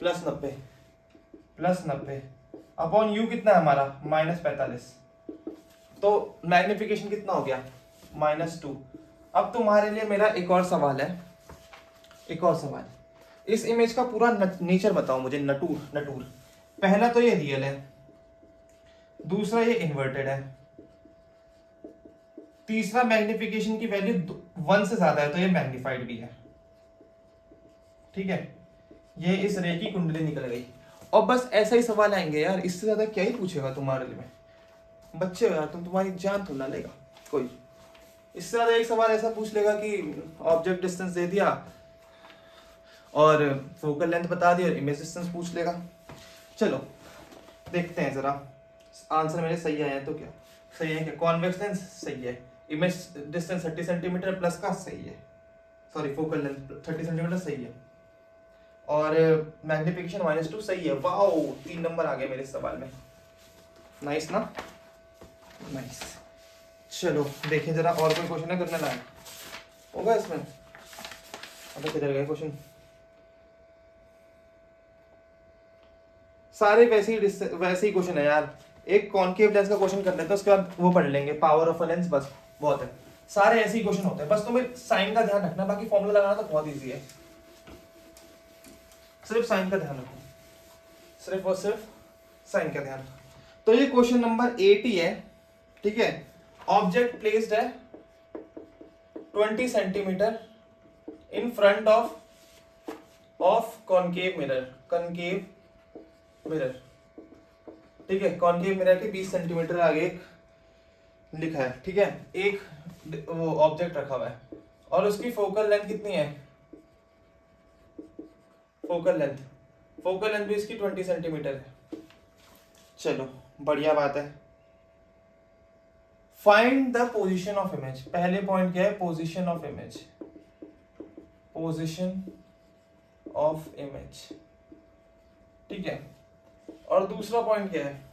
+90 अपॉन u कितना है हमारा? -45, तो मैग्निफिकेशन कितना हो गया? -2। अब तुम्हारे लिए मेरा एक और सवाल है, एक और सवाल, इस इमेज का पूरा नेचर बताओ मुझे, नटूर। पहला तो ये रियल है, दूसरा ये इन्वर्टेड है, तीसरा मैग्निफिकेशन की वैल्यू 1 से ज्यादा है तो ये मैग्निफाइड भी है, ठीक है। ये इस रे की कुंडली निकल गई। और बस ऐसा ही सवाल आएंगे यार, इससे ज्यादा क्या ही पूछेगा तुम्हारे लिए। बच्चे हो यार तुम, तुम्हारी जान तो ना लेगा कोई। इससे ज्यादा एक सवाल ऐसा पूछ लेगा कि ऑब्जेक्ट डिस्टेंस दे दिया और फोकल लेंथ बता दी और इमेज डिस्टेंस पूछ लेगा। चलो देखते हैं जरा, आंसर मेरे सही आए हैं तो क्या सही है? क्या कॉन्वेक्स लेंस सही है, इमेज डिस्टेंस 30 सेंटीमीटर प्लस का सही है, सॉरी फोकल लेंथ 30 सेंटीमीटर सही है, और मैग्निफिकेशन -2 सही है। वाओ, 3 नंबर आ गए मेरे सवाल में। नाइस ना, नाइस। चलो देखें जरा, और कोई क्वेश्चन है करने लायक होगा इसमें? अबे किधर गए क्वेश्चन? सारे वैसे ही क्वेश्चन है यार। एक कॉनकेव लेंस का क्वेश्चन कर लेते हैं, उसके बाद वो पढ़ लेंगे पावर ऑफ अ लेंस, बस बहुत है। सारे ऐसे ही क्वेश्चन होते हैं, बस तुम्हें साइन का ध्यान रखना, बाकी फॉर्मूला लगाना तो बहुत इजी है। सिर्फ साइन का ध्यान रखो, सिर्फ और सिर्फ साइन का ध्यान। तो ये क्वेश्चन नंबर 80 है, ठीक है। ऑब्जेक्ट प्लेस्ड है 20 centimetre in front of concave mirror, ठीक है। कॉनकेव मिरर के 20 सेंटीमीटर आगे लिखा है, ठीक है। एक वो ऑब्जेक्ट रखा हुआ है और उसकी फोकल लेंथ कितनी है? फोकल लेंथ भी इसकी 20 सेंटीमीटर है। चलो बढ़िया बात है। Find the position of image. पहले पॉइंट क्या है? पोजीशन ऑफ इमेज, ठीक है। और दूसरा पॉइंट क्या है?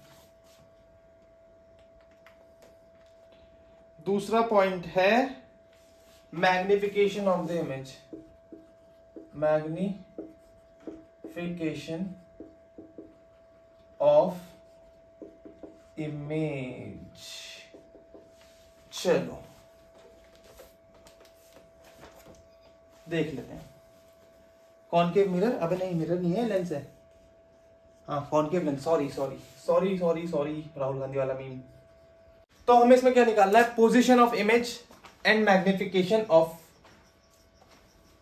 दूसरा पॉइंट है magnification of the image, magnification of image. चलो देख लेते हैं। कॉनकेव मिरर, अबे नहीं मिरर नहीं है, लेंस है। हाँ concave lens, sorry sorry sorry sorry sorry, Rahul Gandhi वाला मीम। तो हमें इसमें क्या निकालना है, position of image and magnification of,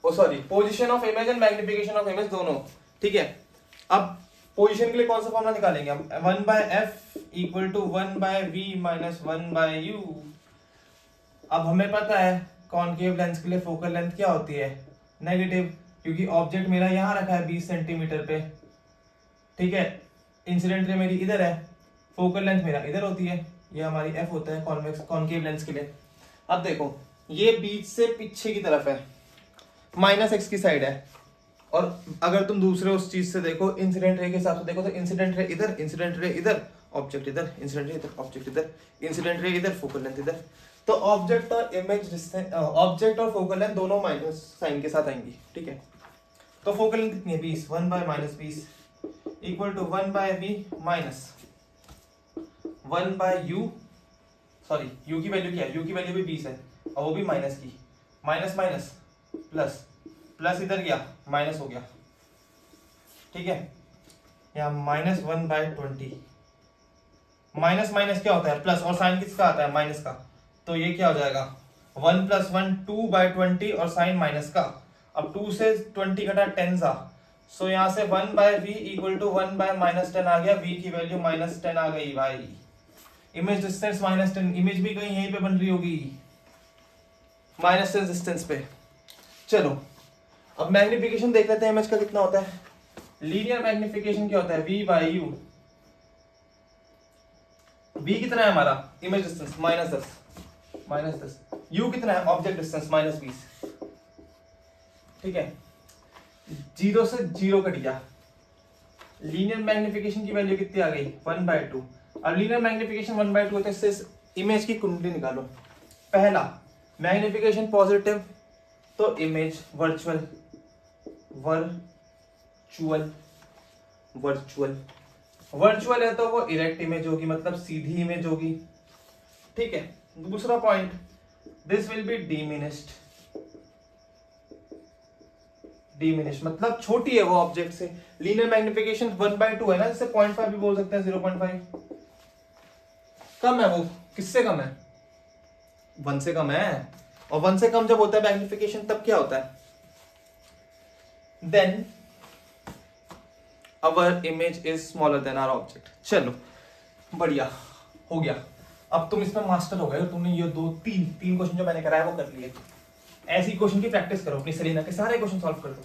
oh sorry, position of image and magnification of image दोनों, ठीक है। अब पोजीशन के लिए कौन सा फॉर्मूला निकालेंगे हम, 1/f equal to 1/v minus 1/u। अब हमें पता है कॉनकेव लेंस के लिए फोकल लेंथ क्या होती है, नेगेटिव, क्योंकि ऑब्जेक्ट मेरा यहां रखा है 20 सेंटीमीटर पे, ठीक है। इंसिडेंट रे मेरी इधर है, फोकल लेंथ मेरा इधर होती है, ये हमारी f होता है कॉन्वेक्स कॉनकेव लेंस के लिए। अब देखो ये बीच से पीछे की तरफ है, -x की साइड है, और अगर तुम दूसरे उस चीज से देखो, इंसिडेंट रे के हिसाब से देखो, तो इंसिडेंट रे इधर, इंसिडेंट रे इधर, ऑब्जेक्ट इधर, इंसिडेंट रे इधर, ऑब्जेक्ट इधर, इंसिडेंट रे इधर, फोकल लेंथ इधर। तो ऑब्जेक्ट और इमेज डिस्टेंस, ऑब्जेक्ट और फोकल लेंथ दोनों माइनस साइन के साथ आएंगी, ठीक है। तो फोकल लेंथ कितनी है, 20, 1/-20 equal to 1/v minus 1/u, sorry u की वैल्यू क्या है, u की वैल्यू भी 20 है और वो भी माइनस की, माइनस माइनस प्लस, प्लस इधर गया माइनस हो गया, ठीक है। यहाँ -1/20, माइनस माइनस क्या होता है प्लस, और साइन किसका आता है, माइनस का। तो ये क्या हो जाएगा, 1 + 1 2/20 और साइन माइनस का। अब 2 से 20 घटा 10 सा, सो यहाँ से 1/v इक्वल टू 1/-10 आ गया, v की वैल्यू -10 आ गई भाई। इमेज डिस्टेंस -10, इमेज भी कहीं यहीं पे बन रही होगी, -10 डिस्टेंस पे। चलो अब मैग्निफिकेशन देख लेते हैं इमेज का कितना होता है। लीनियर मैग्निफिकेशन क्या होता है, v/u। v कितना है हमारा, इमेज डिस्टेंस -10, u कितना है, ऑब्जेक्ट डिस्टेंस -20, ठीक है। 0 से 0 कट गया, लीनियर मैग्निफिकेशन की वैल्यू कितनी आ गई, 1/2। अब लीनियर मैग्निफिकेशन 1/2 होता है, इससे इमेज की कुंडली निकालो। पहला मैग्निफिकेशन पॉजिटिव तो इमेज वर्चुअल, वर्चुअल है तो वो इरेक्ट इमेज होगी, मतलब सीधी इमेज होगी, ठीक है। दूसरा point, this will be diminish, मतलब छोटी है वो ऑब्जेक्ट से। लीनियर मैग्निफिकेशन 1/2 है ना, जिससे 0.5 भी बोल सकते हैं, 0.5 कम है वो, किससे कम है, 1 से कम है। और 1 से कम जब होता है मैग्निफिकेशन, तब क्या होता है, then our image is smaller than our object. चलो बढ़िया हो गया, अब तुम इसमें मास्टर हो गए, तुमने ये तीन क्वेश्चन जो मैंने कराया वो कर लिए। ऐसी क्वेश्चन की प्रैक्टिस करो अपनी सलीना के, सारे क्वेश्चन सॉल्व कर दो।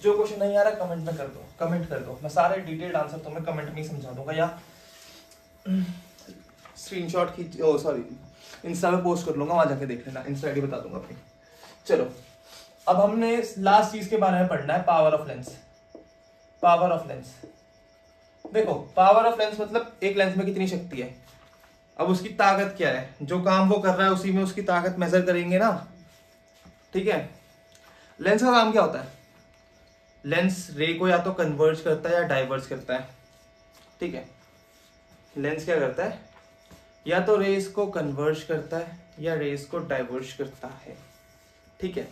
जो क्वेश्चन नहीं आ रहा कमेंट में कर दो, कमेंट कर दो, मैं सारे डिटेल्ड आंसर तुम्हें कमेंट में ही समझा दूंगा, या स्क्रीनशॉट की, ओ सॉरी इंस्टा पे पोस्ट कर लूंगा, वहां जाके देख लेना, इंस्टा आईडी बता दूंगा अपनी। चलो अब हमने लास्ट चीज के बारे में पढ़ना है, power of lens. Power of lens, देखो पावर ऑफ लेंस मतलब एक लेंस में कितनी शक्ति है। अब उसकी ताकत क्या है, जो काम वो कर रहा है उसी में उसकी ताकत मेजर करेंगे ना, ठीक है। लेंस का काम क्या होता है, लेंस रे को या तो कन्वर्ज करता है या डाइवर्ज करता है, ठीक है। लेंस क्या करता है, या तो रेस को कन्वर्ज करता है या रेस को डाइवर्ज करता है, ठीक है।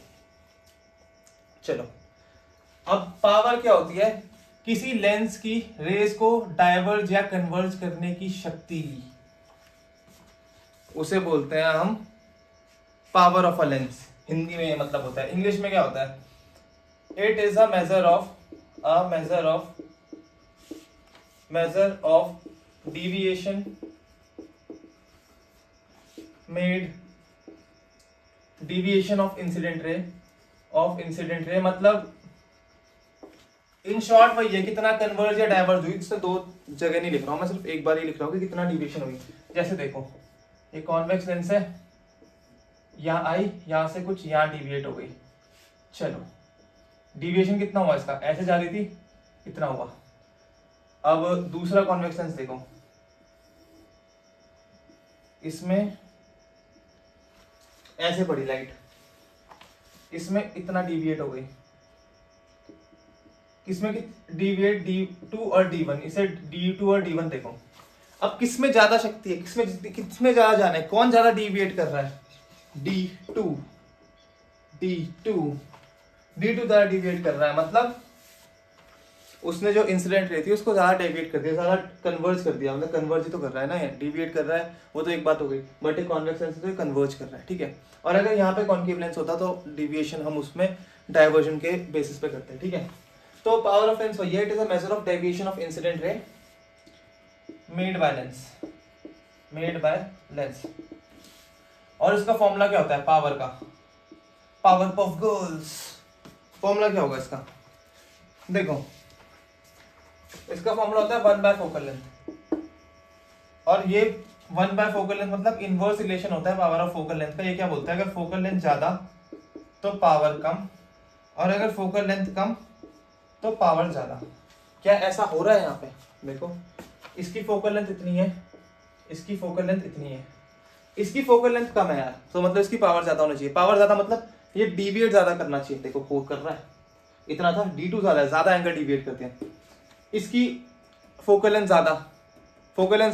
चलो अब पावर क्या होती है, किसी लेंस की रेस को डाइवर्ज या कन्वर्ज करने की शक्ति, उसे बोलते हैं हम power of a lens. Hindi में मतलब होता है, इंग्लिश में क्या होता है, it is a measure of deviation of incident ray, मतलब इन शॉर्ट वही है, कितना कन्वर्ज या डाइवर्ज हुई। इससे दो जगह नहीं लिख रहा हूं मैं, सिर्फ एक बार ही लिख रहा हूं कि कितना डिविएशन हुई। जैसे देखो एक कॉन्वेक्स लेंस है, यहां आई, यहां से कुछ यहां डिविएट हो गई, चलो डिविएशन कितना हुआ इसका, ऐसे जा रही थी इतना हुआ। अब दूसरा कॉन्वेक्स लेंस देखो, इसमें ऐसे पड़ी लाइट, इसमें इतना डिविएट हो गई, किसमें डेविएट D2 और D1, इसे D2 और D1 देखो। अब किसमें ज्यादा शक्ति है, किसमें ज्यादा जाना है, कौन ज्यादा डेविएट कर रहा है, D2 ज्यादा डेविएट कर रहा है, मतलब उसने जो इंसिडेंट रही थी उसको ज्यादा डेविएट कर दिया, ज्यादा कन्वर्ज कर दिया, मतलब कन्वर्ज ही तो कर रहा है ना, डेविएट कर रहा है वो तो एक बात हो गई, बट एक कॉन्वेक्स लेंस तो कन्वर्ज कर रहा है, ठीक है। और अगर यहाँ पे कॉन्केव लेंस होता तो डेविएशन हम उसमें डाइवर्जन के बेसिस पे करते हैं, ठीक है। तो पावर ऑफ लेंस वही है, it is a measure of deviation of incident ray made by lens. और इसका फॉर्मूला क्या होता है पावर का, पावर ऑफ गर्ल्स, फॉर्मूला क्या होगा इसका, देखो इसका फॉर्मूला होता है 1 बाय फोकल लेंथ, और ये 1 बाय फोकल लेंथ मतलब इनवर्स रिलेशन होता है पावर ऑफ फोकल लेंथ का। ये क्या बोलता है, अगर फोकल लेंथ ज्यादा तो पावर कम, और अगर फोकल लेंथ कम तो पावर ज्यादा। क्या ऐसा हो रहा है यहाँ पे, देखो इसकी फोकल लेंथ इतनी है, इसकी फोकल लेंथ इतनी है, इसकी फोकल लेंथ कम है यार, तो मतलब इसकी पावर ज्यादा होनी चाहिए। पावर ज्यादा मतलब ये डिविएट ज्यादा करना चाहिए, देखो फोक कर रहा है इतना था, D2 ज्यादा एंगल डिविएट करते हैं। इसकी फोकल लेंथ ज्यादा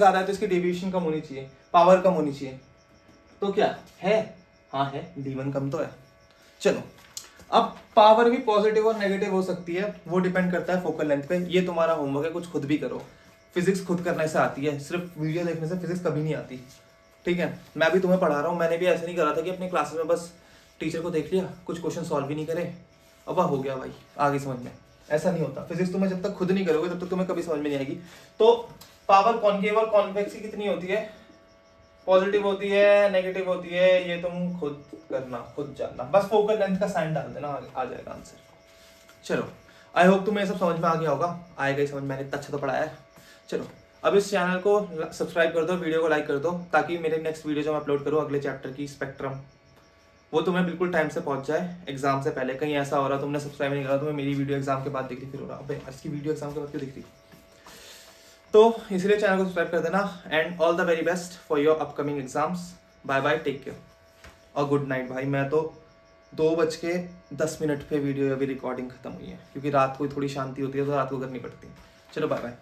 है तो इसकी डेविएशन कम होनी चाहिए, पावर कम होनी चाहिए, तो क्या है, हाँ है, D1 कम तो है। चलो अब पावर भी पॉजिटिव और नेगेटिव हो सकती है, वो डिपेंड करता है फोकल लेंथ पे। ये तुम्हारा होमवर्क है, कुछ खुद भी करो, फिजिक्स खुद करने से आती है, सिर्फ वीडियो देखने से फिजिक्स कभी नहीं आती, ठीक है। मैं भी तुम्हें पढ़ा रहा हूँ, मैंने भी ऐसे नहीं करा था कि अपनी क्लासेस में बस टीचर को देख लिया, कुछ क्वेश्चन सॉल्व भी नहीं करे, अब हो गया भाई आगे समझ में, ऐसा नहीं होता। फिजिक्स तुम्हें जब तक खुद नहीं करोगे तब तक तुम्हें कभी समझ में नहीं आएगी। तो पावर कॉन्केव और कॉन्वेक्स की कितनी होती है, पॉजिटिव होती है, नेगेटिव होती है, ये तुम खुद करना, खुद जानना, बस फोकल लेंथ का साइन डाल देना, आ जाएगा आंसर। चलो आई होप तुम्हें सब समझ में आ गया होगा, आएगा ही समझ, मैंने इतना अच्छा तो पढ़ाया है। चलो अब इस चैनल को सब्सक्राइब कर दो, वीडियो को लाइक कर दो, ताकि मेरे नेक्स्ट वीडियो जो मैं अपलोड करूँ अगले चैप्टर की स्पेक्ट्रम, वो तुम्हें बिल्कुल टाइम से पहुंच जाए एग्जाम से पहले। कहीं ऐसा हो रहा तुमने सब्सक्राइब नहीं करा, तुम्हें मेरी वीडियो एग्जाम के बाद दिख रही, फिर हो रहा है इसकी वीडियो एग्जाम के बाद क्यों दिख रही, तो इसलिए चैनल को सब्सक्राइब कर देना। And all the very best for your upcoming exams, bye bye, take care और गुड नाइट। भाई मैं तो 2:10 पे वीडियो अभी रिकॉर्डिंग खत्म हुई है, क्योंकि रात को थोड़ी शांति होती है तो रात को करनी पड़ती है। चलो बाय बाय।